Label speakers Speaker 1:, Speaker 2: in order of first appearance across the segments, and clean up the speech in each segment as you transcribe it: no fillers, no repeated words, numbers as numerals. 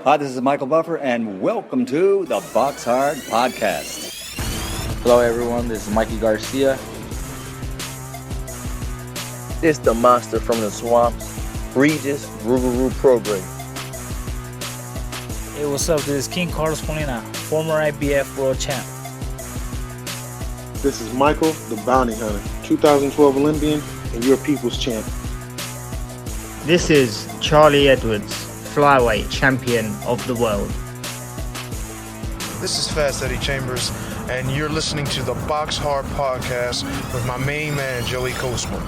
Speaker 1: Hi, this is Michael Buffer, and welcome to the BoxHard Podcast.
Speaker 2: Hello, everyone. This is Mikey Garcia.
Speaker 3: This the monster from the swamps, Regis Rougarou Program.
Speaker 4: Hey, what's up? This is King Carlos Molina, former IBF World Champ.
Speaker 5: This is Michael, the Bounty Hunter, 2012 Olympian and your people's champ.
Speaker 6: This is Charlie Edwards, flyweight champion of the world.
Speaker 7: This is Fast Eddie Chambers, and you're listening to the BoxHard Podcast with my main man, Joey Coastman.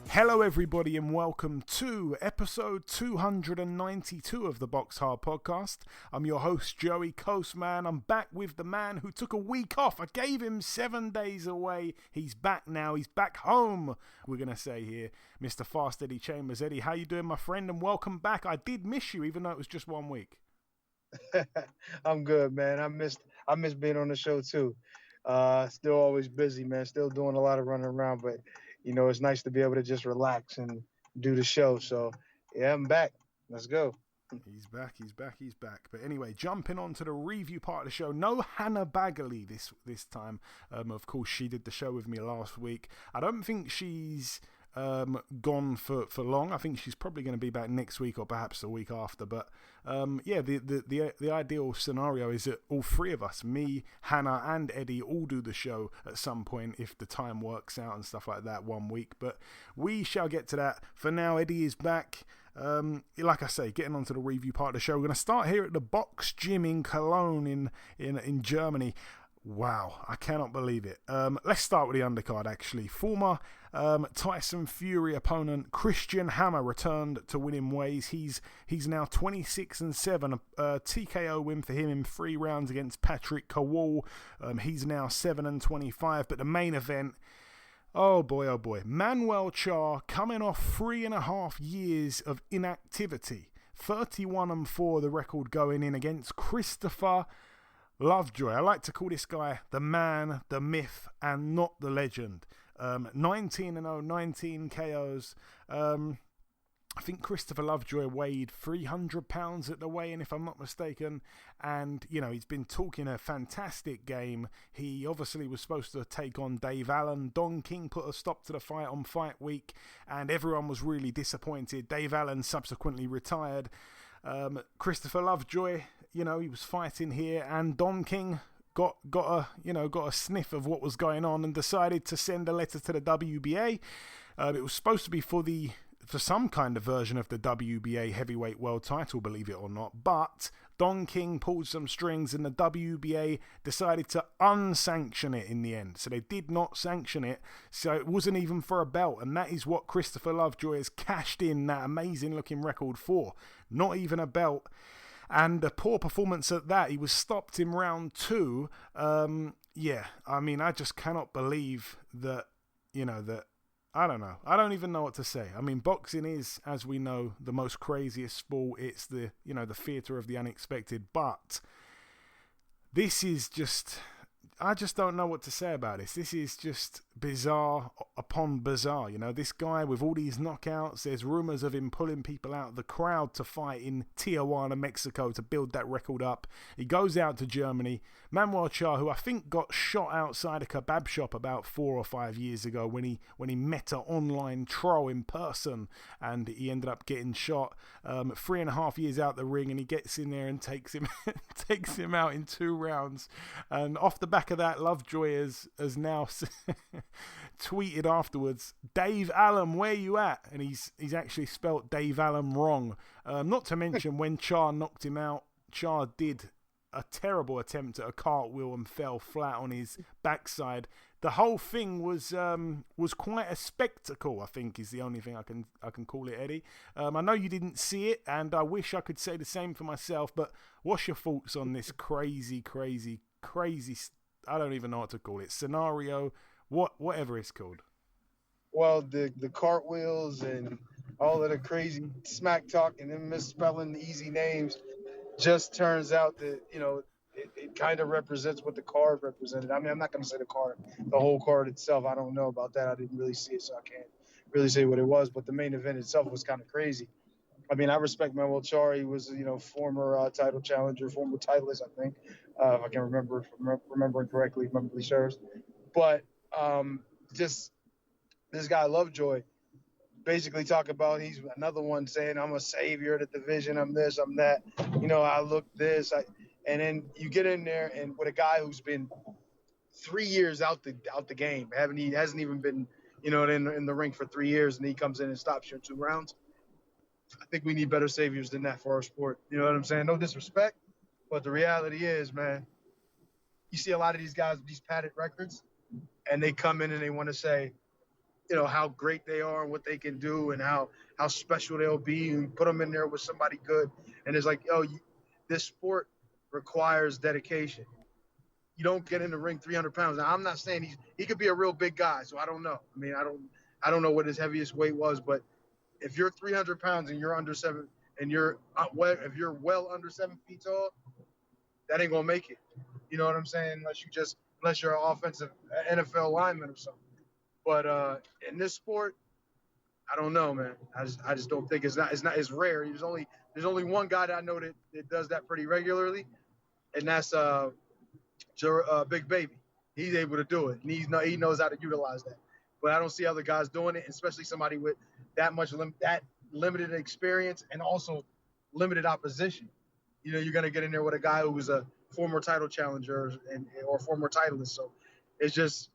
Speaker 8: Hello everybody and welcome to episode 292 of the BoxHard Podcast. I'm your host Joey Coastman. I'm back with the man who took a week off. I gave him 7 days away. He's back now. He's back home, we're going to say here. Mr. Fast Eddie Chambers. Eddie, how you doing, my friend? And welcome back. I did miss you even though it was just 1 week.
Speaker 9: I'm good, man. I missed being on the show too. Still always busy, man. Still doing a lot of running around, but you know, it's nice to be able to just relax and do the show. So, yeah, I'm back. Let's go.
Speaker 8: He's back. But anyway, jumping on to the review part of the show. No Hannah Bagley this time. Of course, she did the show with me last week. I don't think she's gone for long. I think she's probably going to be back next week or perhaps the week after. But yeah, the ideal scenario is that all three of us, me, Hannah, and Eddie, all do the show at some point if the time works out and stuff like that 1 week. But we shall get to that. For now, Eddie is back. Like I say, getting onto the review part of the show. We're going to start here at the Box Gym in Cologne in Germany. Wow, I cannot believe it. Let's start with the undercard, actually. Former Tyson Fury opponent Christian Hammer returned to winning ways. He's now 26-7. A TKO win for him in 3 rounds against Patrick Kowal. He's now 7-25. But the main event, oh boy. Manuel Charr coming off 3.5 years of inactivity. 31-4 the record going in against Christopher Lovejoy. I like to call this guy the man, the myth, and not the legend. 19-0, 19 KOs. I think Christopher Lovejoy weighed 300 pounds at the weigh-in, if I'm not mistaken. And, you know, he's been talking a fantastic game. He obviously was supposed to take on Dave Allen. Don King put a stop to the fight on fight week, and everyone was really disappointed. Dave Allen subsequently retired. Christopher Lovejoy, you know, he was fighting here, and Don King got a sniff of what was going on and decided to send a letter to the WBA. It was supposed to be for some kind of version of the WBA heavyweight world title, believe it or not, but Don King pulled some strings and the WBA decided to unsanction it in the end. So they did not sanction it, so it wasn't even for a belt, and that is what Christopher Lovejoy has cashed in that amazing looking record for. Not even a belt. And a poor performance at that. He was stopped in round 2. Yeah, I mean, I just cannot believe that, I don't know. I don't even know what to say. I mean, boxing is, as we know, the most craziest sport. It's the theatre of the unexpected. But this is just, I just don't know what to say about this. This is just bizarre upon bizarre. You know, this guy with all these knockouts, there's rumors of him pulling people out of the crowd to fight in Tijuana, Mexico to build that record up. He goes out to Germany. Manuel Charr, who I think got shot outside a kebab shop about 4 or 5 years ago when he met an online troll in person and he ended up getting shot. 3.5 years out the ring, and he gets in there and takes him out in 2 rounds. And off the back of that, Lovejoy has now tweeted afterwards, "Dave Allen, where you at?" And he's actually spelt Dave Allen wrong. Not to mention when Charr knocked him out, Charr did a terrible attempt at a cartwheel and fell flat on his backside. The whole thing was quite a spectacle, I think, is the only thing I can call it, Eddie. I know you didn't see it, and I wish I could say the same for myself, but what's your thoughts on this crazy, I don't even know what to call it, scenario, whatever it's called?
Speaker 9: Well, the cartwheels and all of the crazy smack talk and then misspelling the easy names just turns out that, you know, it kind of represents what the card represented. I mean, I'm not going to say the whole card itself. I don't know about that. I didn't really see it, so I can't really say what it was, but the main event itself was kind of crazy. I mean, I respect Manuel Chari. He was, former title challenger, former titleist, I think, if I can remembering correctly, if memory serves. But just this guy Lovejoy basically talk about he's another one saying I'm a savior of the division, I'm this, I'm that, I look this, and then you get in there and with a guy who's been 3 years out the game, hasn't even been in the ring for 3 years, and he comes in and stops you in 2 rounds. I think we need better saviors than that for our sport. You know what I'm saying? No disrespect, but the reality is, man, you see a lot of these guys with these padded records, and they come in and they want to say, how great they are and what they can do and how special they'll be, and put them in there with somebody good. And it's like, this sport requires dedication. You don't get in the ring 300 pounds. Now, I'm not saying he could be a real big guy, so I don't know. I mean, I don't know what his heaviest weight was, but if you're 300 pounds and you're under 7, and if you're well under 7 feet tall, that ain't gonna make it. You know what I'm saying? Unless you're an offensive NFL lineman or something. But in this sport, I don't know, man. I just don't think it's rare. There's only one guy that I know that does that pretty regularly, and that's Big Baby. He's able to do it, and he knows how to utilize that. But I don't see other guys doing it, especially somebody with that limited experience and also limited opposition. You're gonna get in there with a guy who was a former title challenger or former titleist. So it's just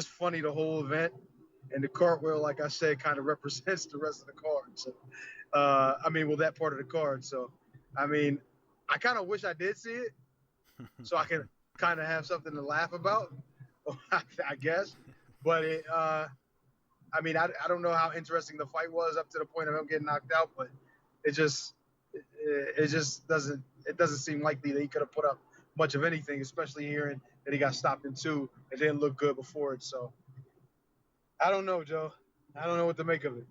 Speaker 9: funny, the whole event, and the cartwheel, like I said, kind of represents the rest of the card. So that part of the card. So I kind of wish I did see it, so I can kind of have something to laugh about, I guess. But I don't know how interesting the fight was up to the point of him getting knocked out, but it just doesn't seem likely that he could have put up much of anything, especially hearing that he got stopped in 2 and didn't look good before it. So I don't know, Joe. I don't know what to make of it.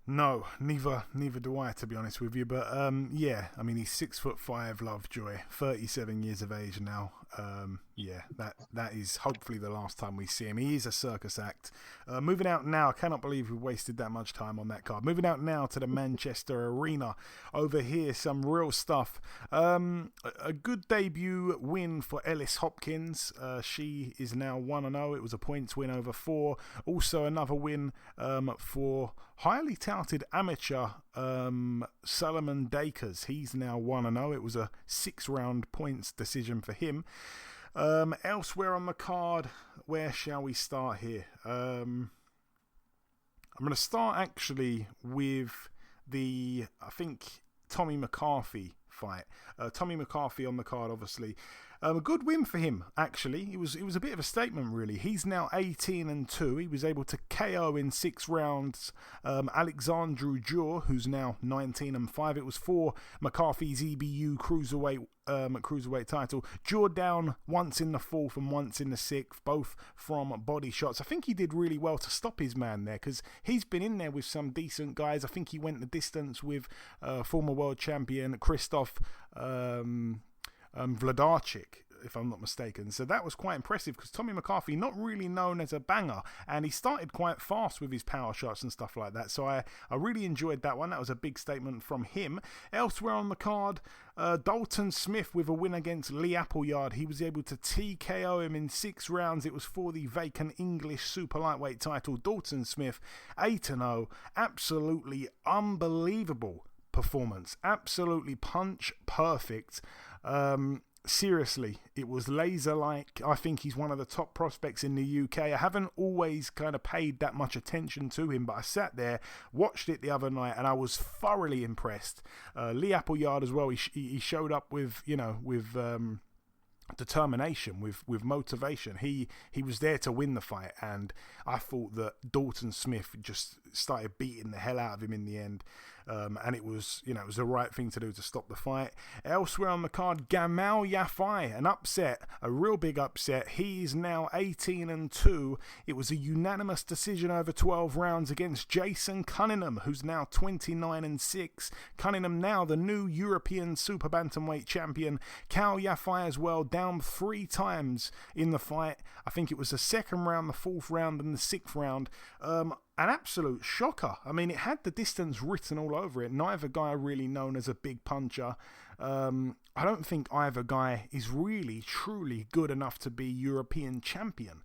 Speaker 8: No, neither do I, to be honest with you. But he's 6'5", Lovejoy, 37 years of age now. That is hopefully the last time we see him. He is a circus act. Moving out now, I cannot believe we wasted that much time on that card. Moving out now to the Manchester Arena. Over here, some real stuff. A good debut win for Ellis Hopkins. She is now 1-0. It was a points win over 4. Also another win for highly touted amateur Solomon Dakers. He's now 1-0. It was a 6-round points decision for him. Elsewhere on the card, where shall we start here? I'm going to start actually with Tommy McCarthy fight. Tommy McCarthy on the card, obviously. A good win for him, actually. It was a bit of a statement, really. He's now 18-2. He was able to KO in 6 rounds Alexandru Djur, who's now 19-5. It was for McCarthy's EBU cruiserweight title. Djur down once in the 4th and once in the 6th, both from body shots. I think he did really well to stop his man there, because he's been in there with some decent guys. I think he went the distance with former world champion Krzysztof Wlodarczyk, if I'm not mistaken. So that was quite impressive, because Tommy McCarthy, not really known as a banger, and he started quite fast with his power shots and stuff like that. So I really enjoyed that one. That was a big statement from him. Elsewhere on the card, Dalton Smith with a win against Lee Appleyard. He was able to TKO him in 6 rounds. It was for the vacant English super lightweight title. Dalton Smith, 8-0. Absolutely unbelievable performance. Absolutely punch perfect. Seriously, it was laser-like. I think he's one of the top prospects in the UK. I haven't always kind of paid that much attention to him, but I sat there, watched it the other night, and I was thoroughly impressed. Lee Appleyard as well, he showed up with determination, with motivation. He was there to win the fight, and I thought that Dalton Smith just started beating the hell out of him in the end. And it was the right thing to do to stop the fight. Elsewhere on the card, Gamal Yafai, an upset, a real big upset. He's now 18-2. It was a unanimous decision over 12 rounds against Jason Cunningham, who's now 29-6. Cunningham now the new European super bantamweight champion. Cal Yafai as well, down 3 times in the fight. I think it was the 2nd round, the 4th round, and the 6th round. an absolute shocker. I mean, it had the distance written all over it. Neither guy really known as a big puncher. I don't think either guy is really, truly good enough to be European champion.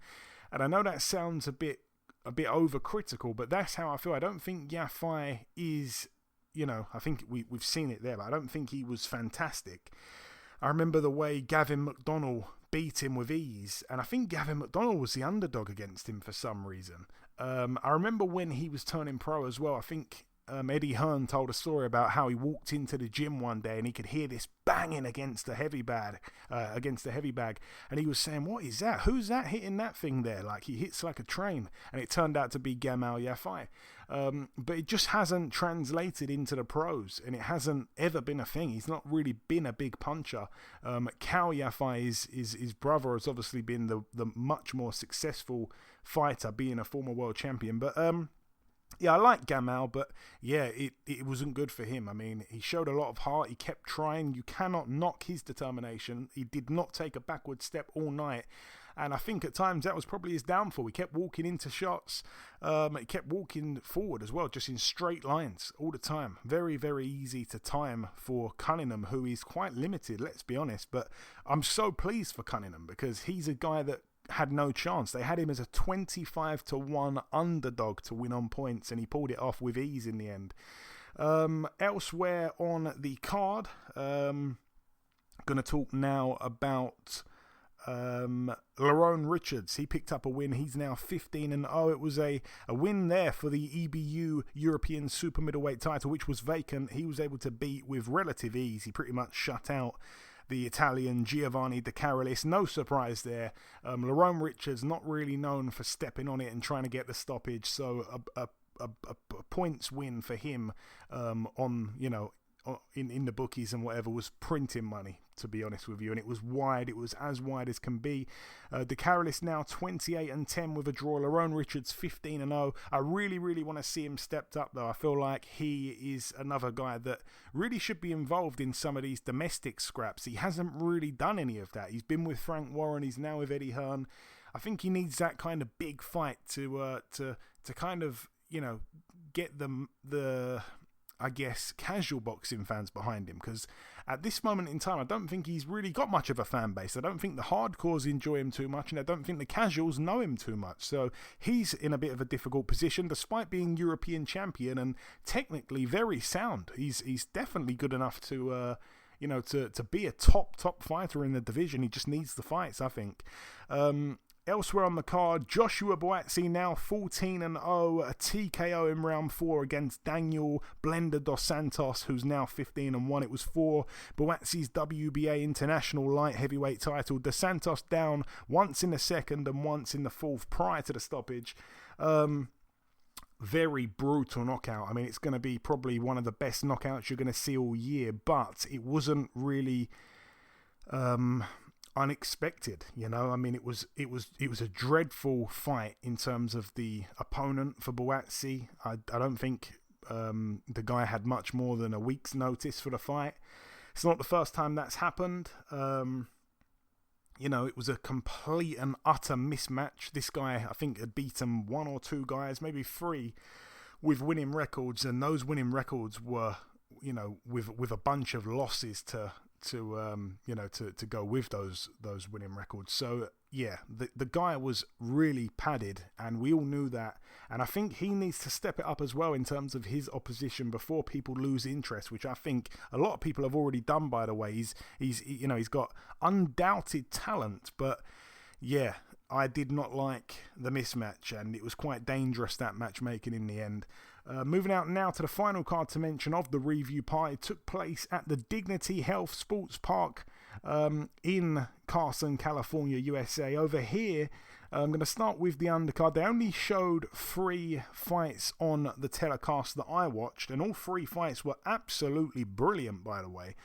Speaker 8: And I know that sounds a bit overcritical, but that's how I feel. I don't think Yafai is, I think we've seen it there, but I don't think he was fantastic. I remember the way Gavin McDonnell beat him with ease, and I think Gavin McDonnell was the underdog against him for some reason. I remember when he was turning pro as well. I think Eddie Hearn told a story about how he walked into the gym one day and he could hear this banging against the heavy bag, and he was saying, "What is that? Who's that hitting that thing there? Like he hits like a train." And it turned out to be Gamal Yafai. But it just hasn't translated into the pros, and it hasn't ever been a thing. He's not really been a big puncher. Cal Yafai, his brother, has obviously been the much more successful fighter, being a former world champion. But yeah, I like Gamal, but yeah, it wasn't good for him. I mean, he showed a lot of heart. He kept trying. You cannot knock his determination. He did not take a backward step all night. And I think at times that was probably his downfall. He kept walking into shots. He kept walking forward as well, just in straight lines all the time. Very, very easy to time for Cunningham, who is quite limited, let's be honest. But I'm so pleased for Cunningham because he's a guy that had no chance. They had him as a 25-1 underdog to win on points, and he pulled it off with ease in the end. Elsewhere on the card, going to talk now about Lerone Richards. He picked up a win. He's now 15-0. It was a win there for the EBU European Super Middleweight title, which was vacant. He was able to beat with relative ease. He pretty much shut out the Italian Giovanni De Carolis. No surprise there. Lerone Richards, not really known for stepping on it and trying to get the stoppage, so a points win for him in the bookies and whatever was printing money, to be honest with you, and it was wide. It was as wide as can be. De Carolis now 28-10 with a draw. Lerone Richards 15-0. I really, really want to see him stepped up though. I feel like he is another guy that really should be involved in some of these domestic scraps. He hasn't really done any of that. He's been with Frank Warren. He's now with Eddie Hearn. I think he needs that kind of big fight to kind of get the I guess, casual boxing fans behind him, because at this moment in time, I don't think he's really got much of a fan base. I don't think the hardcores enjoy him too much, and I don't think the casuals know him too much. So he's in a bit of a difficult position, despite being European champion and technically very sound. He's definitely good enough to be a top fighter in the division. He just needs the fights, I think. Elsewhere on the card, Joshua Buatsi now 14-0, a TKO in round 4 against Daniel Blender dos Santos, who's now 15-1. It was for Buatsi's WBA International Light Heavyweight title. Dos Santos down once in the second and once in the fourth prior to the stoppage. Very brutal knockout. I mean, it's going to be probably one of the best knockouts you're going to see all year, but it wasn't really unexpected, I mean, it was a dreadful fight in terms of the opponent for Buatsi. I don't think the guy had much more than a week's notice for the fight. It's not the first time that's happened. It was a complete and utter mismatch. This guy, I think, had beaten 1 or 2 guys, maybe 3, with winning records, and those winning records were, with a bunch of losses to go with those winning records. So yeah, the guy was really padded, and we all knew that. And I think he needs to step it up as well in terms of his opposition before people lose interest, which I think a lot of people have already done, by the way. He's got undoubted talent, but yeah, I did not like the mismatch, and it was quite dangerous, that matchmaking in the end. Moving out now to the final card to mention of the review part. It took place at the Dignity Health Sports Park in Carson, California, USA. Over here, I'm going to start with the undercard. They only showed 3 fights on the telecast that I watched, and all 3 fights were absolutely brilliant, by the way.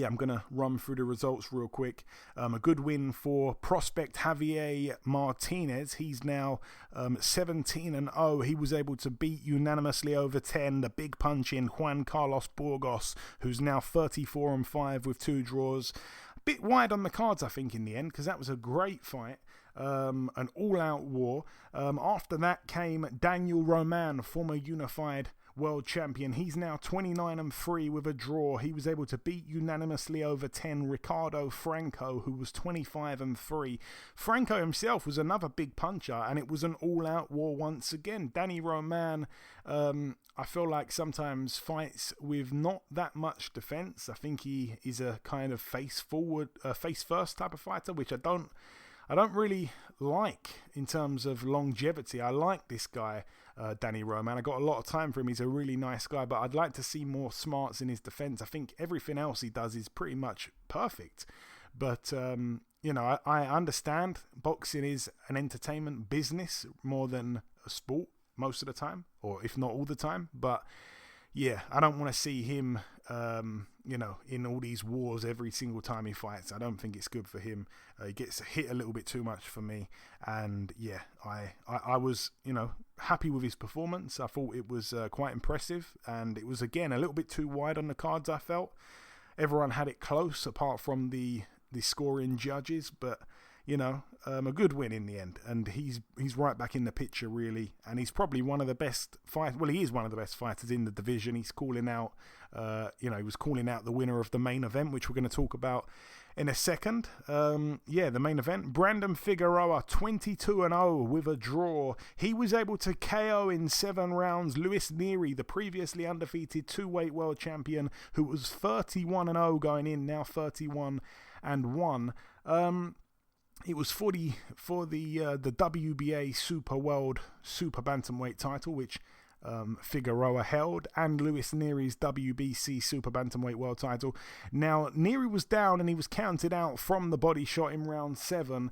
Speaker 8: I'm going to run through the results real quick. A good win for prospect Javier Martinez. He's now 17-0. He was able to beat unanimously over 10 the big punch in Juan Carlos Burgos, who's now 34-5 with 2 draws. A bit wide on the cards, I think, in the end, because that was a great fight. an all-out war. After that came Daniel Roman, former unified world champion. He's now 29-3 with a draw. He was able to beat unanimously over 10 Ricardo Franco, who was 25-3. Franco himself was another big puncher, and it was an all-out war once again. Danny Roman, I feel like sometimes fights with not that much defense. I think he is a kind of face-first type of fighter, which I don't really like in terms of longevity. I like this guy, Danny Roman. I got a lot of time for him. He's a really nice guy, but I'd like to see more smarts in his defense. I think everything else he does is pretty much perfect. But, I understand boxing is an entertainment business more than a sport most of the time, or if not all the time. But yeah, I don't want to see him, in all these wars every single time he fights. I don't think it's good for him. He gets hit a little bit too much for me. And yeah, I was, happy with his performance. I thought it was quite impressive. And it was, again, a little bit too wide on the cards, I felt. Everyone had it close apart from the scoring judges. But, a good win in the end. And he's right back in the picture, really. And he's probably one of the best fighters. Well, he is one of the best fighters in the division. He's calling out, he was calling out the winner of the main event, which we're going to talk about in a second. The main event. Brandon Figueroa, 22-0 with a draw. He was able to KO in 7 rounds Luis Nery, the previously undefeated 2-weight world champion, who was 31-0 going in, now 31-1. It was for the WBA Super Bantamweight title, which Figueroa held, and Luis Nery's WBC Super Bantamweight world title. Now, Nery was down and he was counted out from the body shot in round 7.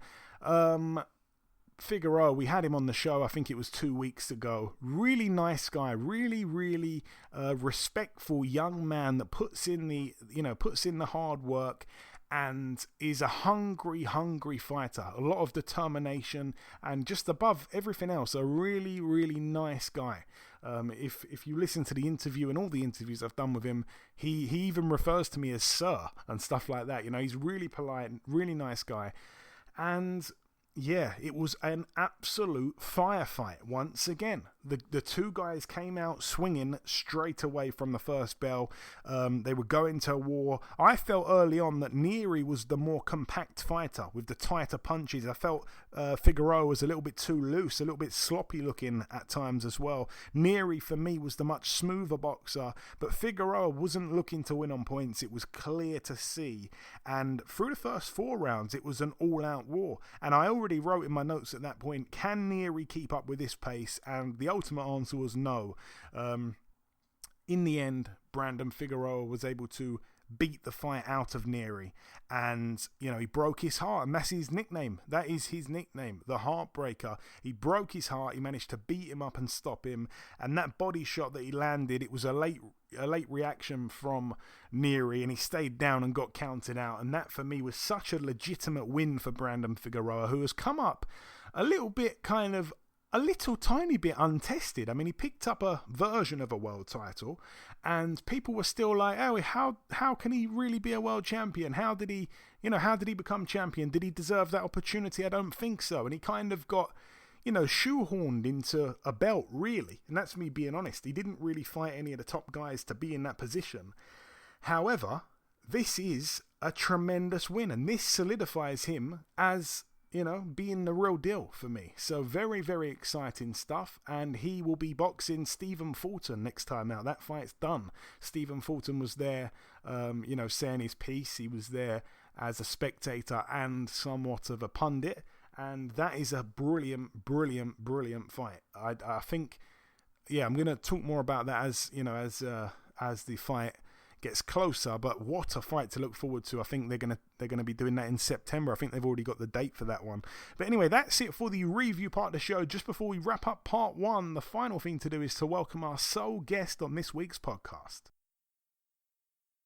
Speaker 8: Figueroa, we had him on the show, I think it was 2 weeks ago. Really nice guy, really, really respectful young man that puts in the hard work and is a hungry fighter. A lot of determination, and just above everything else, a really, really nice guy. If you listen to the interview and all the interviews I've done with him, he even refers to me as sir and stuff like that. He's really polite, really nice guy. And yeah, it was an absolute firefight once again. The two guys came out swinging straight away from the first bell. They were going to war. I felt early on that Nery was the more compact fighter with the tighter punches. I felt Figueroa was a little bit too loose, a little bit sloppy looking at times as well. Nery, for me, was the much smoother boxer, but Figueroa wasn't looking to win on points. It was clear to see. And through the first 4 rounds, it was an all-out war. And I already wrote in my notes at that point, can Nery keep up with this pace? And the ultimate answer was no. In the end, Brandon Figueroa was able to beat the fight out of Nery, and he broke his heart, and that's his nickname. That is his nickname, the Heartbreaker. He broke his heart. He managed to beat him up and stop him, and that body shot that he landed, it was a late reaction from Nery, and he stayed down and got counted out. And that, for me, was such a legitimate win for Brandon Figueroa, who has come up a little tiny bit untested. I mean, he picked up a version of a world title, and people were still like, oh, how can he really be a world champion? How did he become champion? Did he deserve that opportunity? I don't think so. And he kind of got, shoehorned into a belt, really. And that's me being honest. He didn't really fight any of the top guys to be in that position. However, this is a tremendous win, and this solidifies him as, being the real deal for me. So very, very exciting stuff. And he will be boxing Stephen Fulton next time out. That fight's done. Stephen Fulton was there, saying his piece. He was there as a spectator and somewhat of a pundit. And that is a brilliant, brilliant, brilliant fight. I think, I'm going to talk more about that as the fight gets closer, but what a fight to look forward to. I think they're gonna be doing that in September. I think they've already got the date for that one. But anyway, that's it for the review part of the show. Just before we wrap up part 1, the final thing to do is to welcome our sole guest on this week's podcast.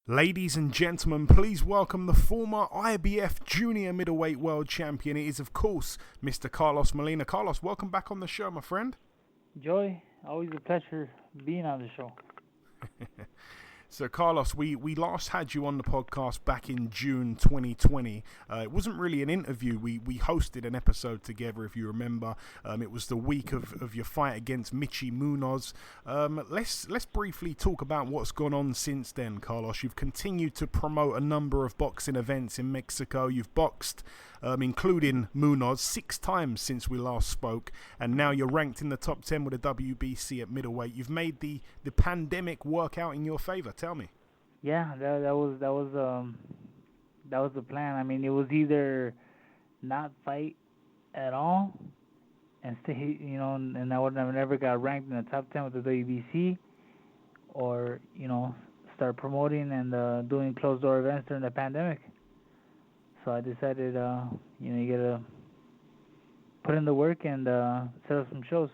Speaker 8: Ladies and gentlemen, please welcome the former IBF Junior-Middleweight world champion. It is, of course, Mr. Carlos Molina. Carlos, welcome back on the show, my friend.
Speaker 4: Joy, always a pleasure being on the show.
Speaker 8: So, Carlos, we last had you on the podcast back in June 2020. It wasn't really an interview. We hosted an episode together, if you remember. It was the week of your fight against Michi Munoz. Let's briefly talk about what's gone on since then, Carlos. You've continued to promote a number of boxing events in Mexico. You've boxed, including Munoz, 6 times since we last spoke, and now you're ranked in the top 10 with the WBC at middleweight. You've made the pandemic work out in your favor. Tell me.
Speaker 4: Yeah, that was the plan. I mean, it was either not fight at all and stay, and I would have never got ranked in the top 10 with the WBC, or start promoting and doing closed door events during the pandemic. So I decided, you gotta put in the work and set up some shows.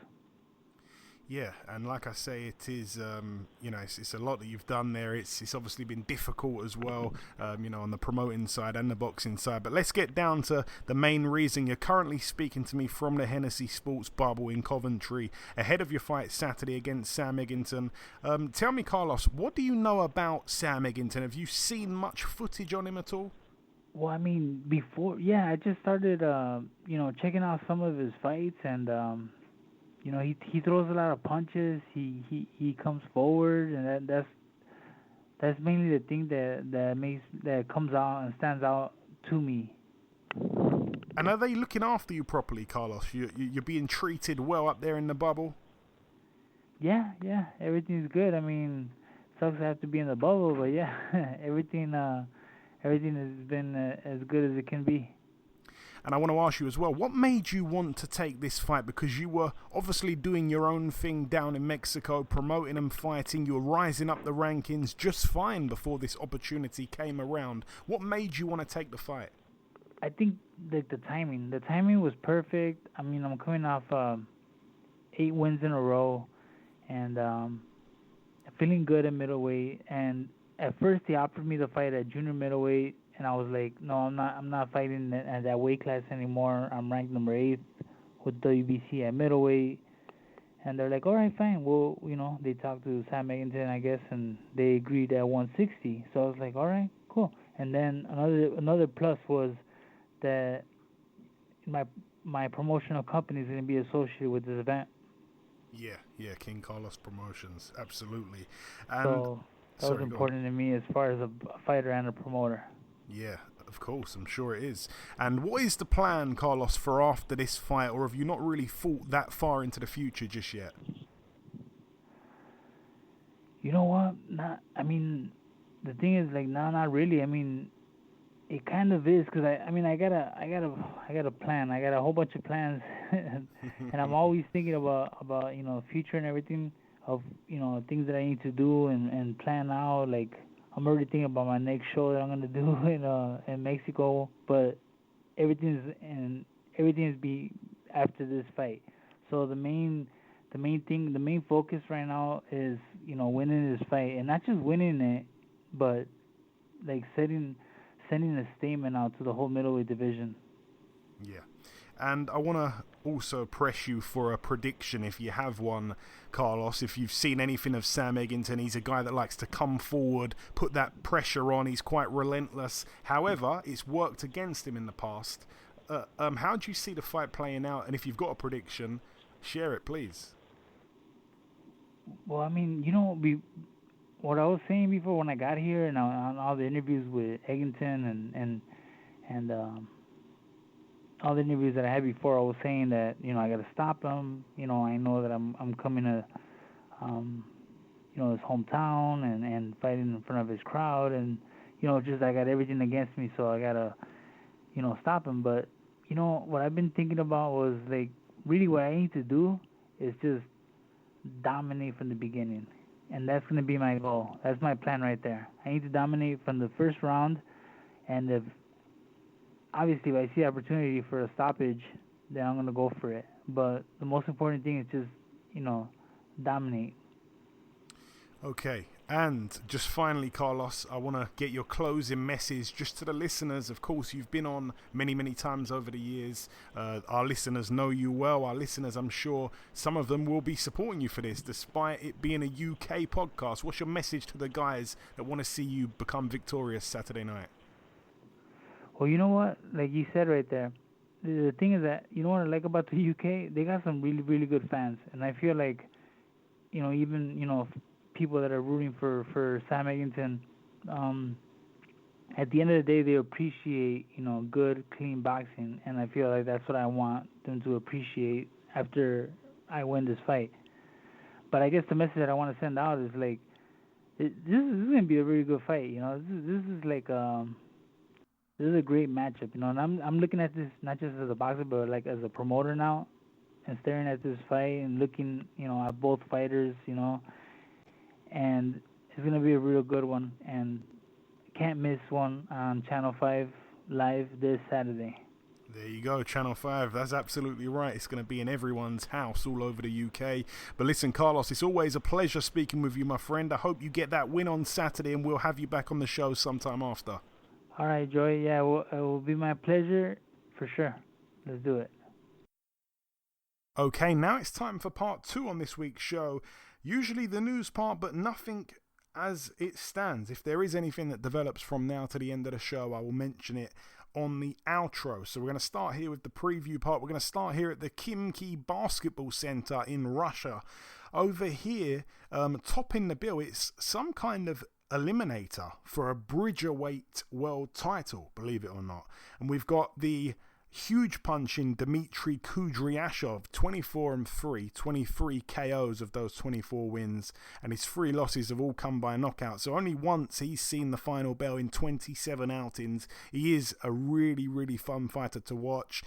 Speaker 8: Yeah, and like I say, it is, it's a lot that you've done there. It's obviously been difficult as well, on the promoting side and the boxing side. But let's get down to the main reason. You're currently speaking to me from the Hennessy Sports Bubble in Coventry, ahead of your fight Saturday against Sam Eggington. Tell me, Carlos, what do you know about Sam Eggington? Have you seen much footage on him at all?
Speaker 4: Well, I mean, I just started, checking out some of his fights, and he throws a lot of punches. He comes forward, and that's mainly the thing that comes out and stands out to me.
Speaker 8: And are they looking after you properly, Carlos? You're being treated well up there in the bubble?
Speaker 4: Yeah, everything's good. I mean, sucks I have to be in the bubble, but yeah, everything has been as good as it can be.
Speaker 8: And I want to ask you as well, what made you want to take this fight? Because you were obviously doing your own thing down in Mexico, promoting and fighting. You were rising up the rankings just fine before this opportunity came around. What made you want to take the fight?
Speaker 4: I think the timing. The timing was perfect. I mean, I'm coming off 8 wins in a row, and feeling good at middleweight. And at first, they offered me the fight at junior middleweight. And I was like, no, I'm not fighting at that weight class anymore. I'm ranked number 8 with WBC at middleweight. And they're like, all right, fine. Well, they talked to Sam Eggington, I guess, and they agreed at 160. So I was like, all right, cool. And then another plus was that my promotional company is going to be associated with this event.
Speaker 8: Yeah, King Carlos Promotions, absolutely. And
Speaker 4: so that was important to me as far as a fighter and a promoter.
Speaker 8: Yeah, of course, I'm sure it is. And what is the plan, Carlos, for after this fight, or have you not really thought that far into the future just yet?
Speaker 4: You know what? The thing is, not really. I mean, it kind of is, because I got a plan. I got a whole bunch of plans, and I'm always thinking about future and everything of things that I need to do and plan out. Like, I'm already thinking about my next show that I'm gonna do in Mexico, but everything's be after this fight. So the main focus right now is winning this fight, and not just winning it, but like sending a statement out to the whole middleweight division.
Speaker 8: Yeah. And I want to also press you for a prediction, if you have one, Carlos. If you've seen anything of Sam Eggington, he's a guy that likes to come forward, put that pressure on. He's quite relentless. However, it's worked against him in the past. How do you see the fight playing out? And if you've got a prediction, share it, please.
Speaker 4: Well, I mean, what I was saying before when I got here, and on all the interviews with Eggington and all the interviews that I had before, I was saying that I got to stop him. I know that I'm coming to his hometown and fighting in front of his crowd, and just I got everything against me, so I gotta stop him. But what I've been thinking about was, like, really what I need to do is just dominate from the beginning, and that's gonna be my goal. That's my plan right there. I need to dominate from the first round, and obviously, if I see opportunity for a stoppage, then I'm going to go for it. But the most important thing is just, dominate.
Speaker 8: Okay. And just finally, Carlos, I want to get your closing message just to the listeners. Of course, you've been on many, many times over the years. Our listeners know you well. Our listeners, I'm sure some of them will be supporting you for this, despite it being a UK podcast. What's your message to the guys that want to see you become victorious Saturday night?
Speaker 4: Well, you know what? Like you said right there, the thing is that, you know what I like about the UK? They got some really, really good fans. And I feel like, even, people that are rooting for Sam Eggington, at the end of the day, they appreciate, good, clean boxing. And I feel like that's what I want them to appreciate after I win this fight. But I guess the message that I want to send out is like, this is going to be a really good fight. This is like this is a great matchup. And I'm looking at this not just as a boxer, but like as a promoter now, and staring at this fight and looking, at both fighters, and it's going to be a real good one, and can't miss one on Channel 5 live this Saturday.
Speaker 8: There you go, Channel 5. That's absolutely right. It's going to be in everyone's house all over the UK. But listen, Carlos, it's always a pleasure speaking with you, my friend. I hope you get that win on Saturday, and we'll have you back on the show sometime after.
Speaker 4: All right, Joy. Yeah, it will be my pleasure for sure. Let's do it.
Speaker 8: Okay, now it's time for part 2 on this week's show. Usually the news part, but nothing as it stands. If there is anything that develops from now to the end of the show, I will mention it on the outro. So we're going to start here with the preview part. We're going to start here at the Khimki Basketball Center in Russia. Over here, topping the bill, it's some kind of eliminator for a bridgerweight world title, believe it or not. And we've got the huge punch in Dmitry Kudryashov, 24-3, 23 KOs of those 24 wins, and his 3 losses have all come by knockout. So only once he's seen the final bell in 27 outings. He is a really, really fun fighter to watch.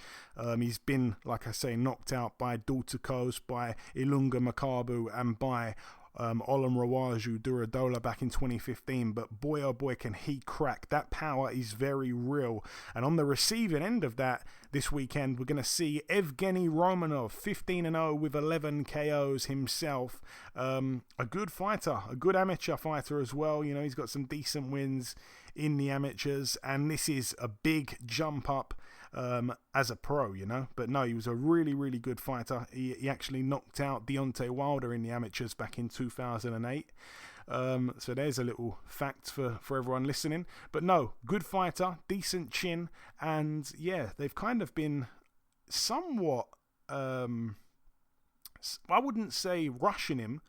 Speaker 8: He's been, like I say, knocked out by Dultukos, by Ilunga Makabu, and by Olam Rawaju Duradola back in 2015, but boy oh boy can he crack. That power is very real. And on the receiving end of that, this weekend we're going to see Evgeny Romanov, 15-0 with 11 KOs himself. A good fighter, a good amateur fighter as well. He's got some decent wins in the amateurs, and this is a big jump up as a pro, But no, he was a really, really good fighter. He actually knocked out Deontay Wilder in the amateurs back in 2008. So there's a little fact for everyone listening. But no, good fighter, decent chin, and yeah, they've kind of been somewhat, I wouldn't say rushing him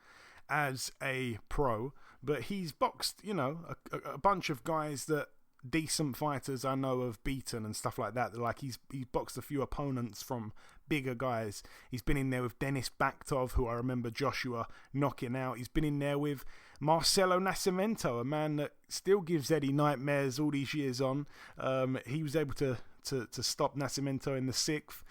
Speaker 8: as a pro, but he's boxed, a bunch of guys that decent fighters I know have beaten and stuff like that. Like he's boxed a few opponents from bigger guys. He's been in there with Denis Baktov, who I remember Joshua knocking out. He's been in there with Marcelo Nascimento, a man that still gives Eddie nightmares all these years on. He was able to stop Nascimento in the 6th.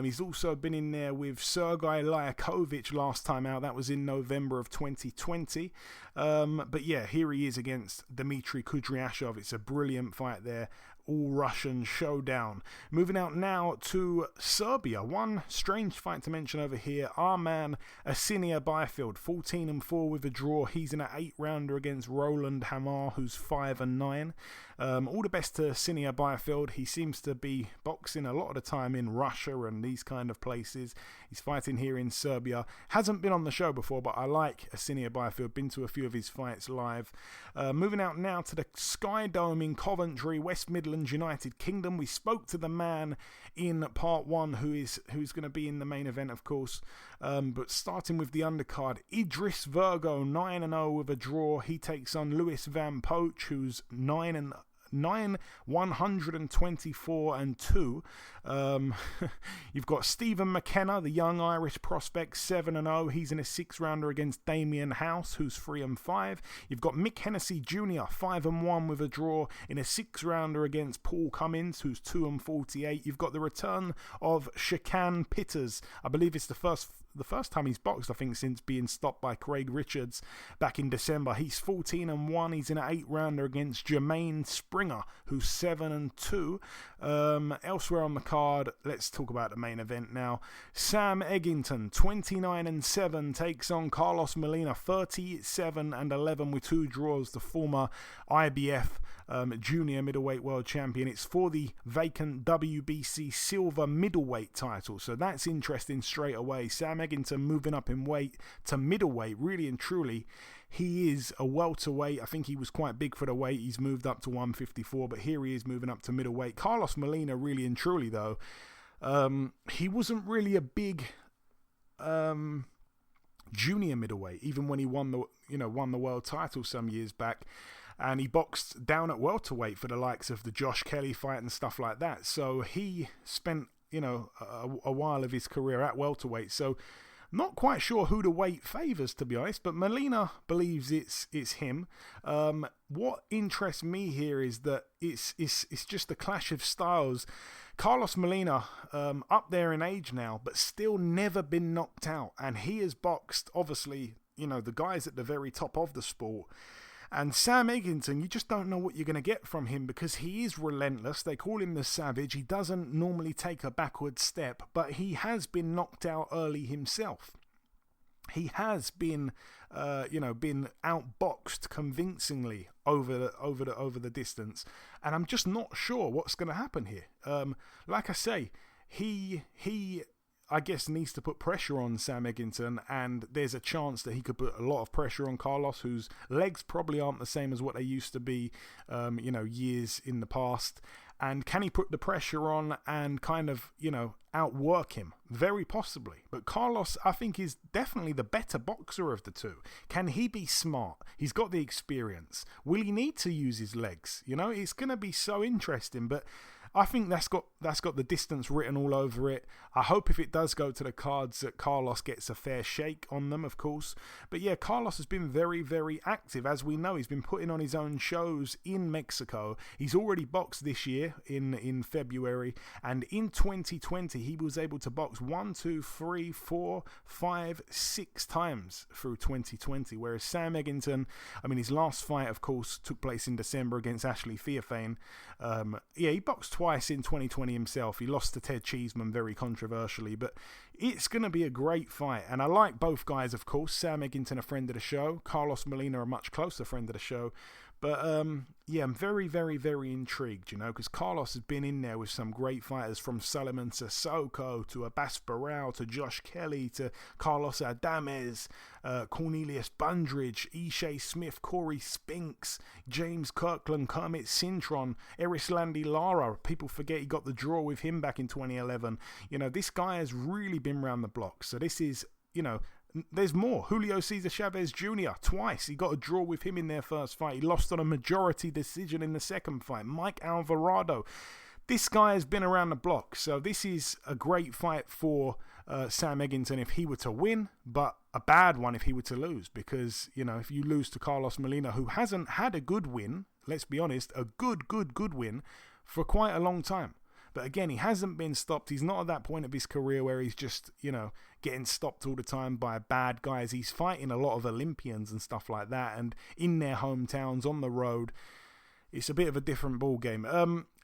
Speaker 8: He's also been in there with Sergei Lyakovich last time out. That was in November of 2020. But yeah, here he is against Dmitry Kudryashov. It's a brilliant fight there. All Russian showdown. Moving out now to Serbia. One strange fight to mention over here. Our man Asinia Byfield, 14-4 with a draw. He's in an 8-rounder against Roland Hamar, who's 5-9. All the best to Asinia Byfield. He seems to be boxing a lot of the time in Russia and these kind of places. He's fighting here in Serbia. Hasn't been on the show before, but I like Asinia Byfield. Been to a few of his fights live. Moving out now to the Sky Dome in Coventry, West Midlands, United Kingdom. We spoke to the man in part 1 who's going to be in the main event, of course. But starting with the undercard, Idris Virgo, 9-0 with a draw. He takes on Lewis Van Poach, who's 124-2. You've got Stephen McKenna, the young Irish prospect, 7-0. He's in a 6-rounder against Damien House, who's 3-5. You've got Mick Hennessy Jr., 5-1 with a draw in a 6-rounder against Paul Cummins, who's 2-48. You've got the return of Shakan Pitters. I believe it's the the first time he's boxed, I think, since being stopped by Craig Richards back in December. He's 14-1. He's in an 8-rounder against Jermaine Springer, who's 7-2. Elsewhere on the card, let's talk about the main event now. Sam Eggington, 29-7, takes on Carlos Molina, 37-11 with 2 draws. The former IBF Junior-Middleweight world champion. It's for the vacant WBC silver middleweight title, so that's interesting straight away. Sam Eggington moving up in weight to middleweight. Really and truly, he is a welterweight. I think he was quite big for the weight. He's moved up to 154, but here he is moving up to middleweight. Carlos Molina, really and truly though, he wasn't really a big junior middleweight, even when he won the world title some years back. And he boxed down at welterweight for the likes of the Josh Kelly fight and stuff like that. So he spent, a while of his career at welterweight. So not quite sure who the weight favours, to be honest, but Molina believes it's him. What interests me here is that it's just a clash of styles. Carlos Molina, up there in age now, but still never been knocked out. And he has boxed, obviously, the guys at the very top of the sport. And Sam Eggington, you just don't know what you're going to get from him because he is relentless. They call him the Savage. He doesn't normally take a backward step, but he has been knocked out early himself. He has been, been outboxed convincingly over the distance, and I'm just not sure what's going to happen here. Like I say, he I guess needs to put pressure on Sam Eggington, and there's a chance that he could put a lot of pressure on Carlos, whose legs probably aren't the same as what they used to be, years in the past. And can he put the pressure on and kind of, outwork him? Very possibly. But Carlos, I think, is definitely the better boxer of the two. Can he be smart? He's got the experience. Will he need to use his legs? It's going to be so interesting, but I think that's got the distance written all over it. I hope if it does go to the cards that Carlos gets a fair shake on them, of course. But yeah, Carlos has been very, very active. As we know, he's been putting on his own shows in Mexico. He's already boxed this year in February. And in 2020, he was able to box 6 times through 2020. Whereas Sam Eggington, his last fight, of course, took place in December against Ashley Theophane. He boxed twice in 2020 himself. He lost to Ted Cheeseman very controversially, but it's going to be a great fight. And I like both guys, of course. Sam Eggington, a friend of the show. Carlos Molina, a much closer friend of the show. But I'm very, very, very intrigued, because Carlos has been in there with some great fighters, from Solomon Sissoko to Abbas Barao to Josh Kelly to Carlos Adames, Cornelius Bundridge, Ishe Smith, Corey Spinks, James Kirkland, Kermit Cintron, Erislandi Lara. People forget he got the draw with him back in 2011. This guy has really been round the block. So this is, there's more. Julio Cesar Chavez Jr. twice. He got a draw with him in their first fight. He lost on a majority decision in the second fight. Mike Alvarado. This guy has been around the block. So this is a great fight for Sam Eggington if he were to win, but a bad one if he were to lose. Because, if you lose to Carlos Molina, who hasn't had a good win, let's be honest, a good win for quite a long time. But again, he hasn't been stopped. He's not at that point of his career where he's just, getting stopped all the time by bad guys. He's fighting a lot of Olympians and stuff like that, and in their hometowns, on the road. It's a bit of a different ball game.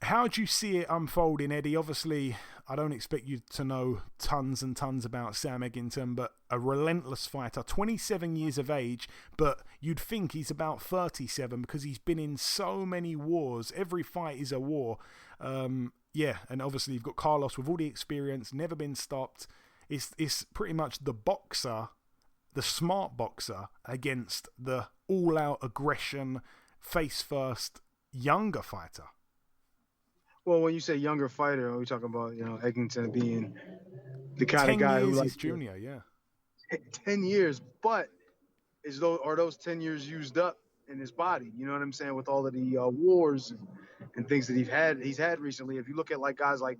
Speaker 8: How do you see it unfolding, Eddie? Obviously, I don't expect you to know tons and tons about Sam Eggington, but a relentless fighter, 27 years of age, but you'd think he's about 37 because he's been in so many wars. Every fight is a war. And obviously you've got Carlos with all the experience, never been stopped. It's pretty much the boxer, the smart boxer, against the all-out aggression, face-first, younger fighter.
Speaker 9: Well, when you say younger fighter, are we talking about, Eggington being the kind of guy who, like,
Speaker 8: he's junior, yeah.
Speaker 9: 10 years, but are those 10 years used up in his body? You know what I'm saying? With all of the wars and things that he's had recently. If you look at guys like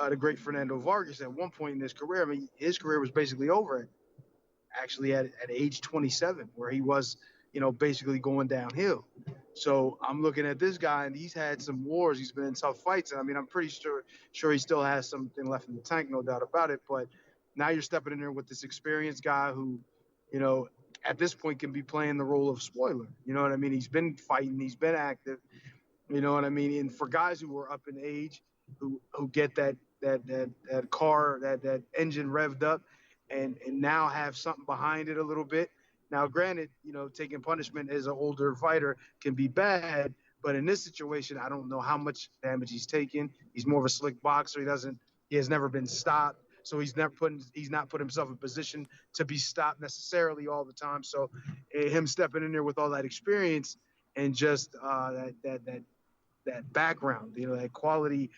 Speaker 9: the great Fernando Vargas, at one point in his career, his career was basically over at age 27, where he was, basically going downhill. So I'm looking at this guy, and he's had some wars. He's been in tough fights. And I'm pretty sure he still has something left in the tank, no doubt about it. But Now you're stepping in there with this experienced guy who, you know, at this point can be playing the role of spoiler. You know what I mean? He's been fighting, he's been active. You know what I mean? And for guys who are up in age, who get that car, that engine revved up, and now have something behind it a little bit. Now, granted, you know, taking punishment as an older fighter can be bad, but in this situation, I don't know how much damage he's taken. He's more of a slick boxer. He has never been stopped, so he's not put himself in position to be stopped necessarily all the time. So, him stepping in there with all that experience and just that background, you know, that quality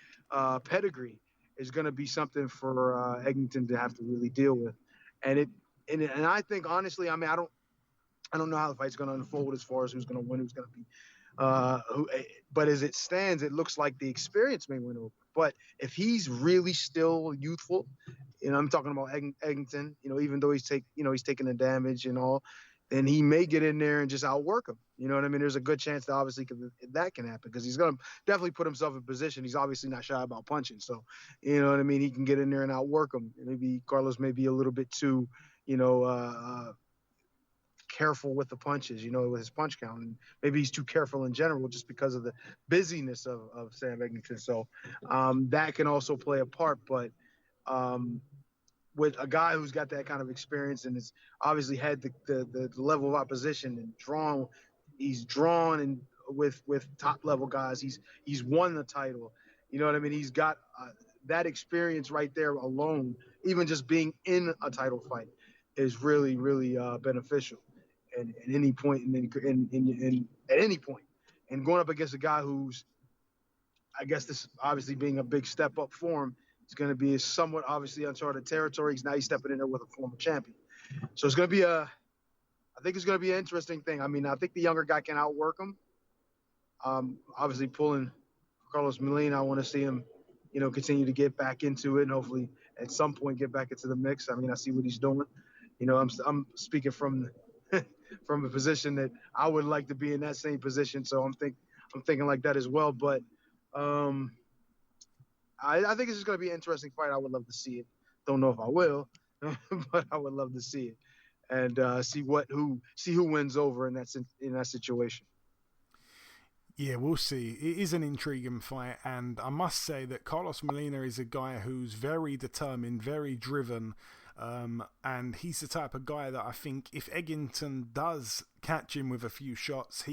Speaker 9: pedigree is going to be something for Eggington to have to really deal with. And I think, honestly, I mean, I don't know how the fight's going to unfold as far as who's going to win, who's going to be but as it stands, it looks like the experience may win over. But if he's really still youthful, you know, I'm talking about Eggington, you know, even though he's taking the damage and all, then he may get in there and just outwork him. You know what I mean? There's a good chance that obviously that can happen because he's going to definitely put himself in position. He's obviously not shy about punching. So, you know what I mean? He can get in there and outwork him. Maybe Carlos may be a little bit too, you know, careful with the punches, you know, with his punch count. And maybe he's too careful in general just because of the busyness of Sam Eggington. So that can also play a part. But with a guy who's got that kind of experience and has obviously had the level of opposition and he's drawn and with top level guys. He's won the title. You know what I mean? He's got that experience right there alone. Even just being in a title fight is really, really beneficial. And at any point, at any point, and going up against a guy who's, I guess this obviously being a big step up for him, it's going to be somewhat obviously uncharted territory. Now he's stepping in there with a former champion. So it's going to be I think it's going to be an interesting thing. I mean, I think the younger guy can outwork him. Obviously pulling Carlos Molina, I want to see him, you know, continue to get back into it and hopefully at some point get back into the mix. I mean, I see what he's doing. You know, I'm speaking from a position that I would like to be in that same position. So I'm thinking like that as well. But I think it's just going to be an interesting fight. I would love to see it. Don't know if I will, but I would love to see it and see who wins over in that situation.
Speaker 8: Yeah, we'll see. It is an intriguing fight, and I must say that Carlos Molina is a guy who's very determined, very driven, and he's the type of guy that I think if Eggington does catch him with a few shots,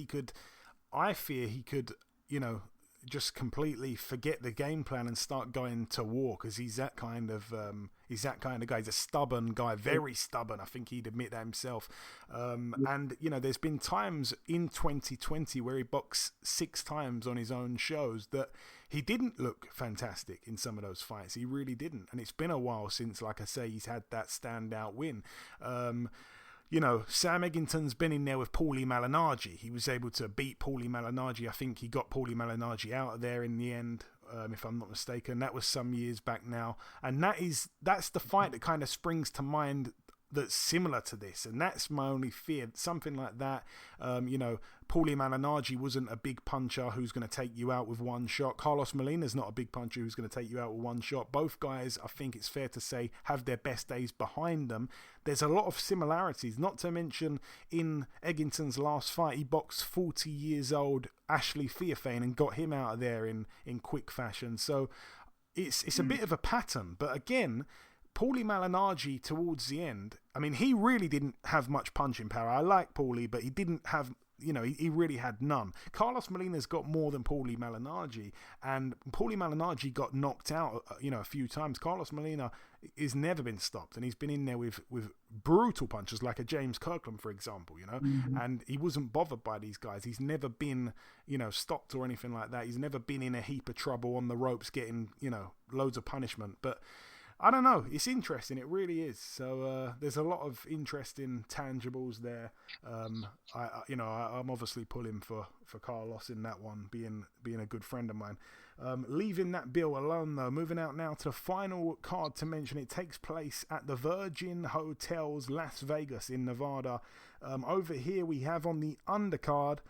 Speaker 8: I fear he could, you know, just completely forget the game plan and start going to war because he's that kind of guy. He's a stubborn guy, very stubborn. I think he'd admit that himself. And you know, there's been times in 2020 where he boxed 6 times on his own shows that he didn't look fantastic in some of those fights. He really didn't. And it's been a while since, like I say, he's had that standout win. You know, Sam Eggington's been in there with Paulie Malignaggi. He was able to beat Paulie Malignaggi. I think he got Paulie Malignaggi out of there in the end, if I'm not mistaken. That was some years back now. And that's the fight that kind of springs to mind that's similar to this. And that's my only fear. Something like that. You know, Paulie Malignaggi wasn't a big puncher who's going to take you out with one shot. Carlos Molina's not a big puncher who's going to take you out with one shot. Both guys, I think it's fair to say, have their best days behind them. There's a lot of similarities, not to mention in Eggington's last fight, he boxed 40 years old Ashley Theophane and got him out of there in quick fashion. So it's a bit of a pattern. But again, Paulie Malignaggi towards the end, I mean, he really didn't have much punching power. I like Paulie, but he didn't have, you know, he really had none. Carlos Molina's got more than Paulie Malignaggi, and Paulie Malignaggi got knocked out, you know, a few times. Carlos Molina has never been stopped, and he's been in there with brutal punches like a James Kirkland, for example, you know, and he wasn't bothered by these guys. He's never been, you know, stopped or anything like that. He's never been in a heap of trouble on the ropes getting, you know, loads of punishment. But I don't know. It's interesting. It really is. So there's a lot of interesting tangibles there. I'm obviously pulling for Carlos in that one, being a good friend of mine. Leaving that bill alone, though, moving out now to the final card to mention. It takes place at the Virgin Hotels, Las Vegas in Nevada. Over here we have on the undercard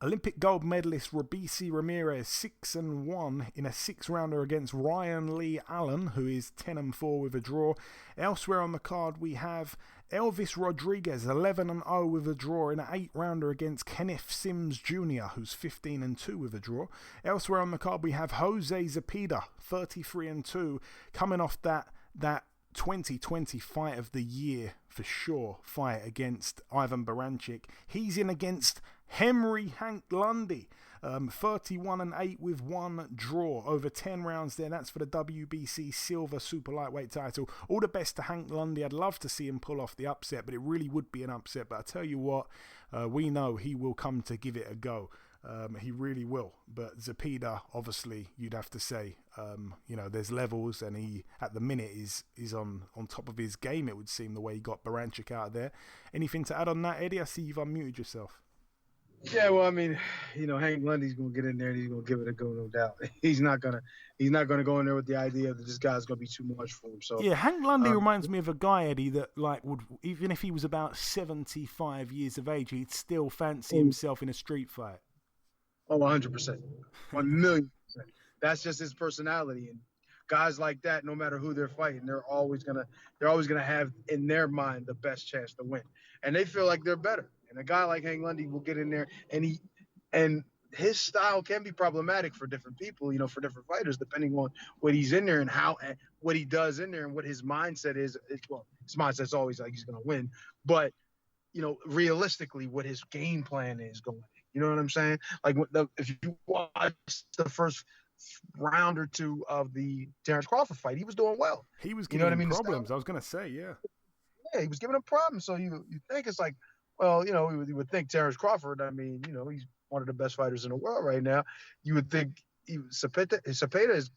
Speaker 8: Olympic gold medalist Robisi Ramirez 6-1 in a 6-rounder against Ryan Lee Allen, who is 10-4 with a draw. Elsewhere on the card, we have Elvis Rodriguez 11-0 with a draw in an 8-rounder against Kenneth Sims Jr., who's 15-2 with a draw. Elsewhere on the card, we have Jose Zepeda 33-2, coming off that 2020 fight of the year for sure fight against Ivan Baranchyk. He's in against Henry Hank Lundy, 31-8 with one draw over 10 rounds there. That's for the WBC Silver Super Lightweight title. All the best to Hank Lundy. I'd love to see him pull off the upset, but it really would be an upset. But I tell you what, we know he will come to give it a go. He really will. But Zepeda, obviously, you'd have to say, there's levels, and he, at the minute, is on top of his game, it would seem, the way he got Baranchyk out of there. Anything to add on that, Eddie? I see you've unmuted yourself.
Speaker 9: Yeah, well, I mean, Hank Lundy's gonna get in there and he's gonna give it a go, no doubt. He's not gonna go in there with the idea that this guy's gonna be too much for him. So
Speaker 8: yeah, Hank Lundy reminds me of a guy, Eddie, that would, even if he was about 75 years of age, he'd still fancy himself in a street fight.
Speaker 9: Oh, 100%, 1,000,000%. That's just his personality, and guys like that, no matter who they're fighting, they're always gonna have in their mind the best chance to win, and they feel like they're better. And a guy like Hank Lundy will get in there, and his style can be problematic for different people, for different fighters, depending on what he's in there and what he does in there and what his mindset is. Well, his mindset's always like he's going to win, but realistically, what his game plan is going. You know what I'm saying? Like if you watch the first round or two of the Terrence Crawford fight, he was doing well.
Speaker 8: He was giving him problems. I was going to say, yeah,
Speaker 9: he was giving him problems. So you think it's like, well, you would think Terrence Crawford, he's one of the best fighters in the world right now. You would think Zepeda is,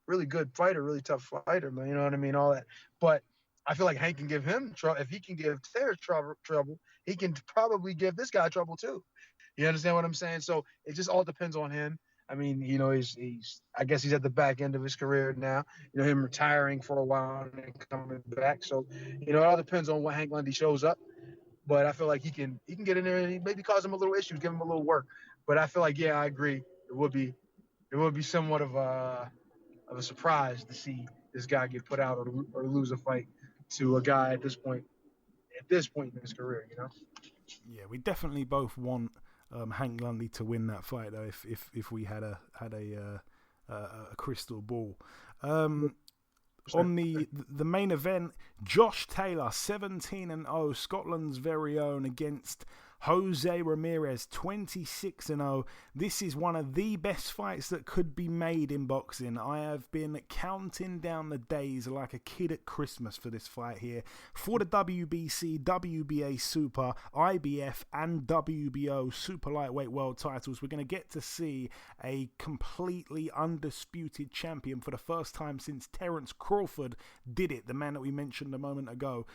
Speaker 9: really good fighter, really tough fighter, man. You know what I mean? All that. But I feel like Hank can give him trouble. If he can give Terrence trouble, he can probably give this guy trouble too. You understand what I'm saying? So it just all depends on him. I mean, he's I guess he's at the back end of his career now. Him retiring for a while and coming back. So, it all depends on what Hank Lundy shows up. But I feel like he can get in there and maybe cause him a little issues, give him a little work. But I feel like, yeah, I agree. It would be somewhat of a surprise to see this guy get put out or lose a fight to a guy at this point in his career.
Speaker 8: Yeah, we definitely both want Hank Lundy to win that fight, though. If we had a crystal ball. On the main event, Josh Taylor 17-0, Scotland's very own, against Jose Ramirez 26-0. This is one of the best fights that could be made in boxing. I have been counting down the days like a kid at Christmas for this fight here. For the WBC, WBA Super, IBF and WBO Super Lightweight World titles, we're going to get to see a completely undisputed champion for the first time since Terence Crawford did it, the man that we mentioned a moment ago.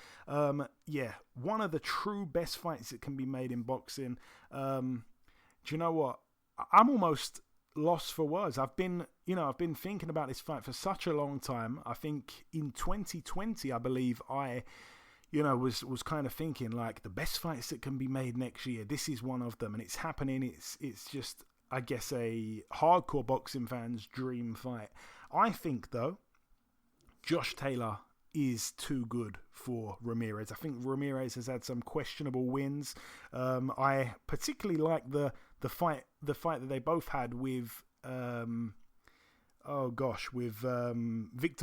Speaker 8: One of the true best fights that can be made in boxing. Do you know what? I'm almost lost for words. I've been thinking about this fight for such a long time. I think in 2020, I believe I was kind of thinking like the best fights that can be made next year. This is one of them, and it's happening. It's just, I guess, a hardcore boxing fan's dream fight. I think though, Josh Taylor is too good for Ramirez. I think Ramirez has had some questionable wins. I particularly like the fight that they both had with Victor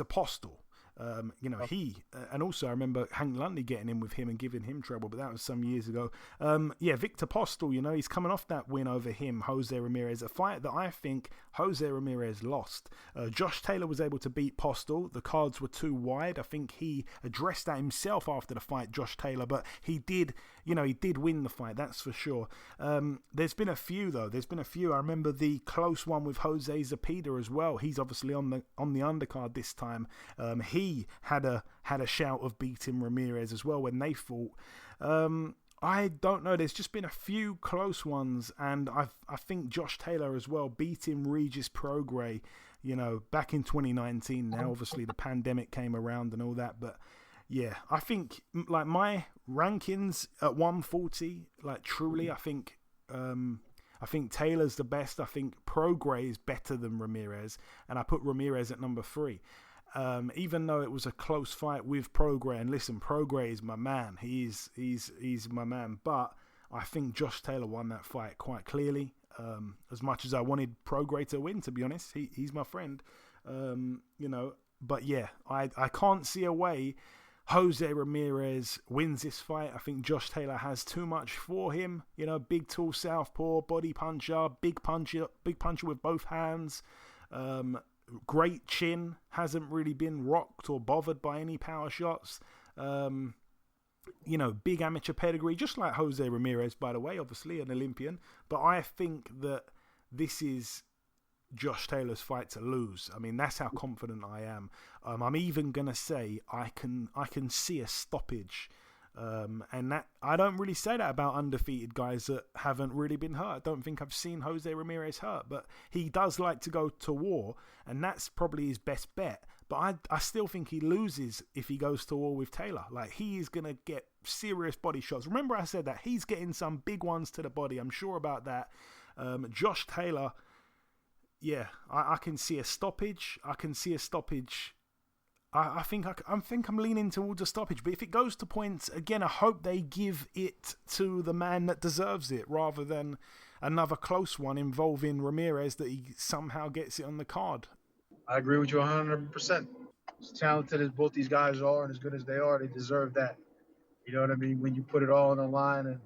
Speaker 8: Postol. And also I remember Hank Lundy getting in with him and giving him trouble, but that was some years ago. Victor Postol, he's coming off that win over him, Jose Ramirez, a fight that I think Jose Ramirez lost. Josh Taylor was able to beat Postol. The cards were too wide. I think he addressed that himself after the fight, Josh Taylor, but he did win the fight, that's for sure. There's been a few though. I remember the close one with Jose Zepeda as well. He's obviously on the undercard this time. He had a shout of beating Ramirez as well when they fought. I don't know. There's just been a few close ones, and I think Josh Taylor as well beating Regis Prograis, back in 2019. Now, obviously, the pandemic came around and all that, but yeah, I think like my rankings at 140, like truly, I think I think Taylor's the best. I think Prograis is better than Ramirez, and I put Ramirez at number 3. Even though it was a close fight with Prograis, and listen, Prograis is my man. He's my man. But I think Josh Taylor won that fight quite clearly. As much as I wanted Prograis to win, to be honest, he's my friend. But yeah, I can't see a way Jose Ramirez wins this fight. I think Josh Taylor has too much for him. Big, tall southpaw, body puncher, big puncher with both hands. Great chin, hasn't really been rocked or bothered by any power shots. Big amateur pedigree, just like Jose Ramirez, by the way, obviously an Olympian. But I think that this is Josh Taylor's fight to lose. I mean, that's how confident I am. I'm even gonna say I can see a stoppage, and that I don't really say that about undefeated guys that haven't really been hurt. I don't think I've seen Jose Ramirez hurt, but he does like to go to war, and that's probably his best bet. But I still think he loses if he goes to war with Taylor. Like, he is gonna get serious body shots. Remember I said that he's getting some big ones to the body. I'm sure about that. Josh Taylor. Yeah, I can see a stoppage. I think I'm leaning towards a stoppage. But if it goes to points, again, I hope they give it to the man that deserves it rather than another close one involving Ramirez that he somehow gets it on the card.
Speaker 9: I agree with you 100%. As talented as both these guys are and as good as they are, they deserve that. You know what I mean? When you put it all on the line, and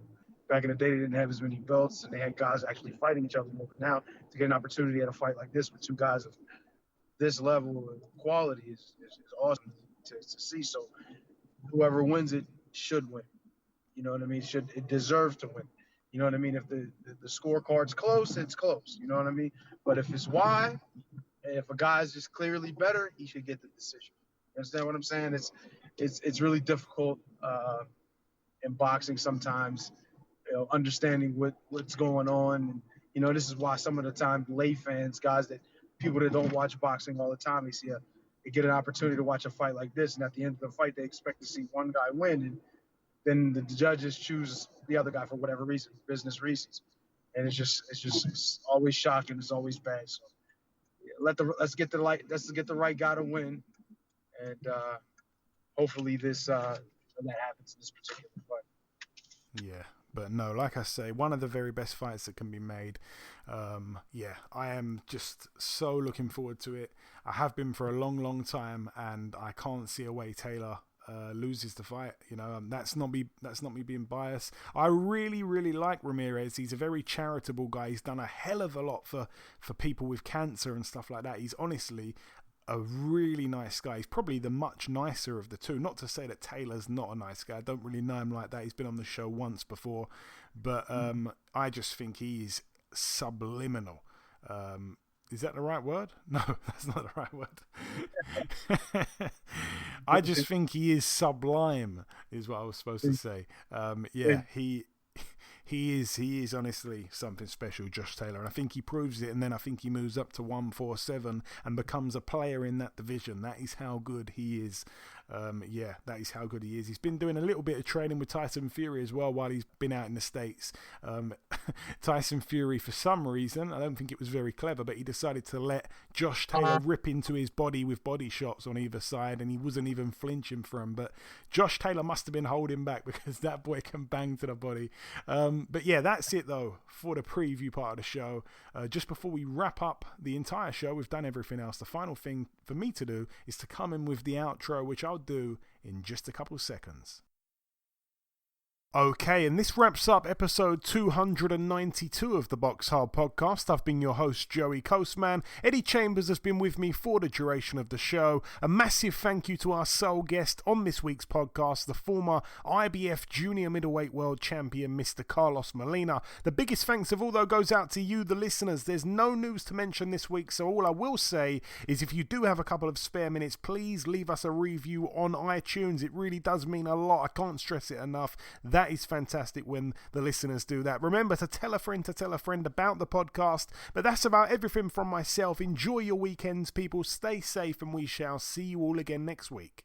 Speaker 9: back in the day, they didn't have as many belts, and they had guys actually fighting each other more. But now, to get an opportunity at a fight like this with two guys of this level of quality is awesome to see. So whoever wins it should win. You know what I mean? It deserves to win. You know what I mean? If the scorecard's close, it's close. You know what I mean? But if it's wide, and if a guy's just clearly better, he should get the decision. You understand what I'm saying? It's really difficult in boxing sometimes. Understanding what's going on. And, this is why some of the time lay fans, guys people that don't watch boxing all the time, they get an opportunity to watch a fight like this, and at the end of the fight, they expect to see one guy win, and then the judges choose the other guy for whatever reason, business reasons. And it's always shocking. It's always bad. So let's get the right guy to win, and hopefully that happens in this particular fight.
Speaker 8: Yeah. But no, like I say, one of the very best fights that can be made. I am just so looking forward to it. I have been for a long, long time, and I can't see a way Taylor loses the fight. That's not me being biased. I really, really like Ramirez. He's a very charitable guy. He's done a hell of a lot for people with cancer and stuff like that. He's honestly a really nice guy. He's probably the much nicer of the two. Not to say that Taylor's not a nice guy. I don't really know him like that. He's been on the show once before. But I just think he's subliminal. Is that the right word? No, that's not the right word. I just think he is sublime, is what I was supposed to say. He is honestly something special, Josh Taylor, and I think he proves it, and then I think he moves up to 147 and becomes a player in that division. That is how good he is. That is how good he is. He's been doing a little bit of training with Tyson Fury as well while he's been out in the States. Tyson Fury, for some reason, I don't think it was very clever, but he decided to let Josh Taylor rip into his body with body shots on either side, and he wasn't even flinching for him. But Josh Taylor must have been holding back because that boy can bang to the body. But yeah, that's it though for the preview part of the show. Just before we wrap up the entire show, we've done everything else. The final thing for me to do is to come in with the outro, which I'll do in just a couple of seconds. Okay, and this wraps up episode 292 of the BoxHard Podcast. I've been your host, Joey Coastman. Eddie Chambers has been with me for the duration of the show. A massive thank you to our sole guest on this week's podcast, the former IBF Junior-Middleweight World Champion, Mr. Carlos Molina. The biggest thanks of all, though, goes out to you, the listeners. There's no news to mention this week, so all I will say is if you do have a couple of spare minutes, please leave us a review on iTunes. It really does mean a lot. I can't stress it enough. That is fantastic when the listeners do that. Remember to tell a friend about the podcast. But that's about everything from myself. Enjoy your weekends, people. Stay safe, and we shall see you all again next week.